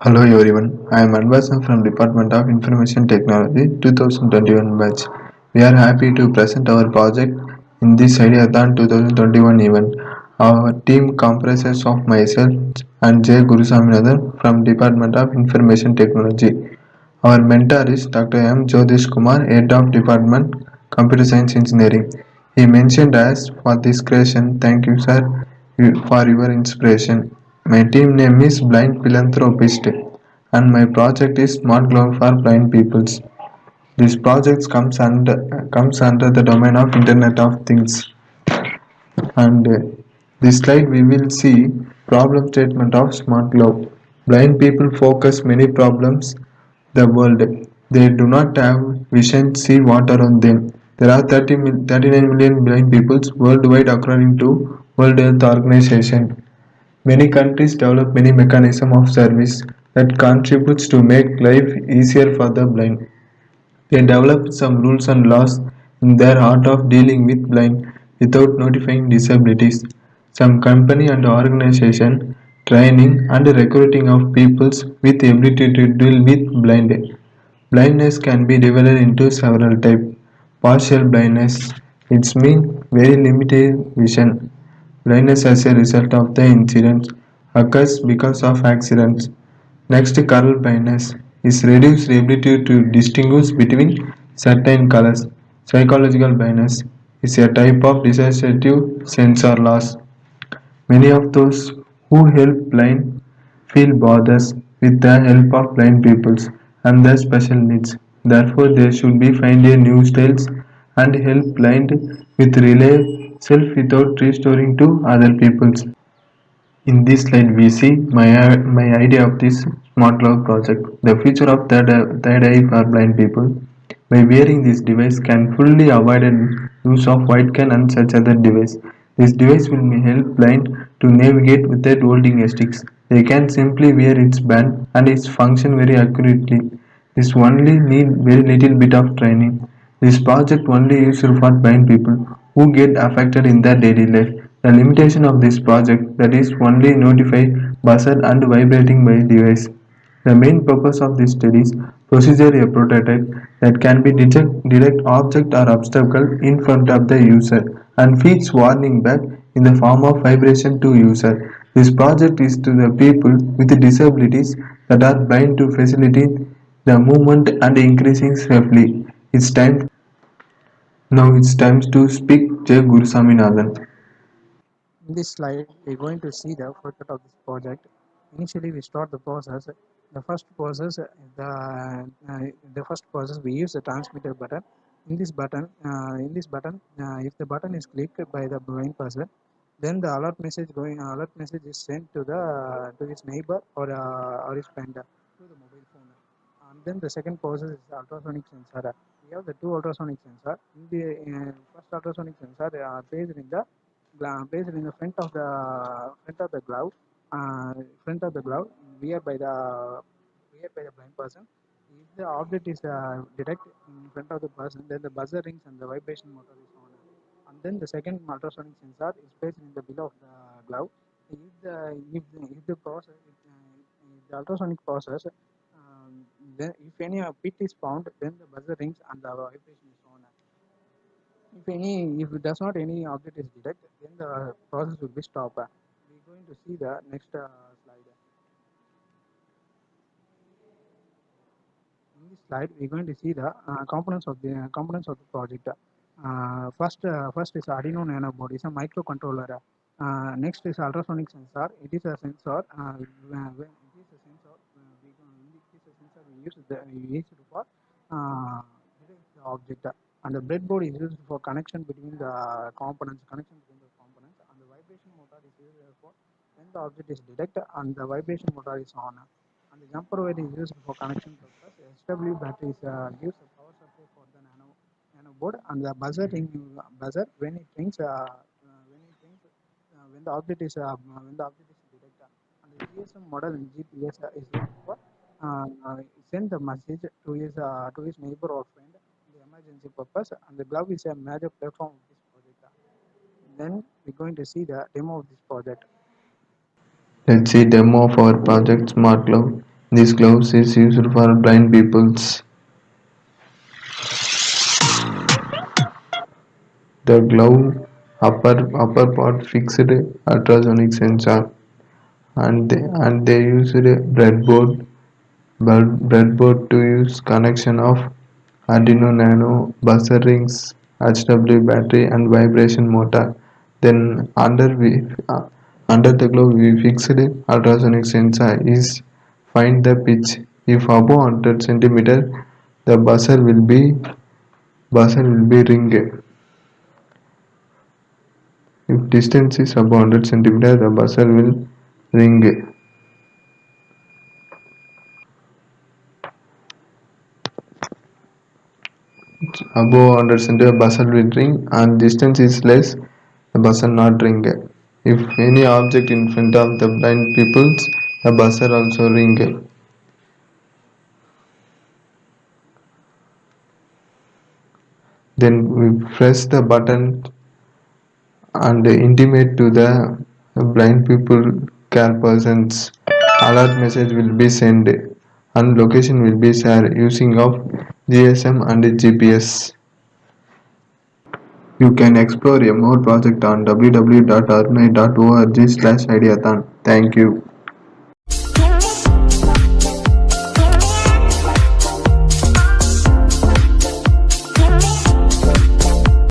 Hello everyone, I am Anvasan from Department of Information Technology 2021 batch. We are happy to present our project in this Ideathon 2021 event. Our team comprises of myself and J. Gurusaminathan from Department of Information Technology. Our mentor is Dr. M. Jyotish Kumar, Head of Department Computer Science Engineering. He mentioned us for this creation. Thank you, sir, for your inspiration. My team name is Blind Philanthropist, and my project is Smart Cloud for Blind Peoples. This project comes under the domain of Internet of Things. And this slide we will see problem statement of smart glove. Blind people focus many problems the world. They do not have vision, see what around them. There are 39 million blind people worldwide according to World Health Organization. Many countries develop many mechanisms of service that contributes to make life easier for the blind. They developed some rules and laws in their art of dealing with blind without notifying disabilities. Some company and organization training and recruiting of peoples with ability to deal with blind. Blindness can be divided into several types. Partial blindness, it means very limited vision. Blindness as a result of the incident occurs because of accidents. Next, color blindness is reduced ability to distinguish between certain colors. Psychological blindness is a type of dissociative sensor loss. Many of those who help blind feel bothers with the help of blind peoples and their special needs. Therefore, they should be find a new styles and help blind with relay self without restoring to other peoples. In this slide, we see my idea of this smart glove project. The future of third eye for blind people. By wearing this device can fully avoid use of white can and such other device. This device will help blind to navigate without holding a sticks. They can simply wear its band and its function very accurately. This only need very little bit of training. This project only useful for blind people who get affected in their daily life. The limitation of this project that is only notify buzzer and vibrating by device. The main purpose of this study is procedure a prototype that can be detect direct object or obstacle in front of the user and feeds warning back in the form of vibration to user. This project is to the people with disabilities that are blind to facilitate the movement and increasing safely. It's time now it's time to speak Jay Gurusaminathan. In this slide, we're going to see the output of this project. Initially, we start the process. The first process, the first process, we use the transmitter button. If the button is clicked by the blind person, then the alert message is sent to his neighbor or his friend through the mobile phone. And then the second process is ultrasonic sensor. We have the two ultrasonic sensor. In the first ultrasonic sensor, they are placed in the front of the glove, uh, front of the glove, wear by the wear by the blind person. If the object is detect in front of the person, then the buzzer rings and the vibration motor is on. And then the second ultrasonic sensor is placed in the below of the glove. If the process, if the ultrasonic process, then if any bit is found, then the buzzer rings and the vibration is on. If it does not any object is detected, then the process will be stopped. We're going to see the next slide. In this slide, we're going to see the components of the project. First is Arduino Nano board. It's a microcontroller. Next is ultrasonic sensor. It is a sensor. When it is a sensor. It is a sensor we use it for detect the object. And the breadboard is used for connection between the components. And the vibration motor is used for when the object is detected and the vibration motor is on. And the jumper wire is used for connection purpose. SW batteries gives a power supply for the nano board, and the buzzer when the object is detected. And the GSM model in GPS is used for send the message to his neighbor or friend in the emergency purpose. And the glove is a major platform of this project. Then we're going to see the demo of this project. Let's see demo of our project Smart Glove. This gloves is used for blind peoples. The glove upper part fixed ultrasonic sensor, and they used breadboard to use connection of Arduino Nano, buzzer rings, HW battery and vibration motor. Then under the glove we fixed ultrasonic sensor is find the pitch. If above 100 centimeter, the buzzer will be ring. If distance is above 100 centimeter, the buzzer will ring. Above 100 centimeter, buzzer will ring, and distance is less, the buzzer not ring. If any object in front of the blind peoples, the buzzer also ring. Then we press the button and intimate to the blind people care persons. Alert message will be sent and location will be shared using of GSM and GPS. You can explore a more project on www.armai.org/ideathon. Thank you.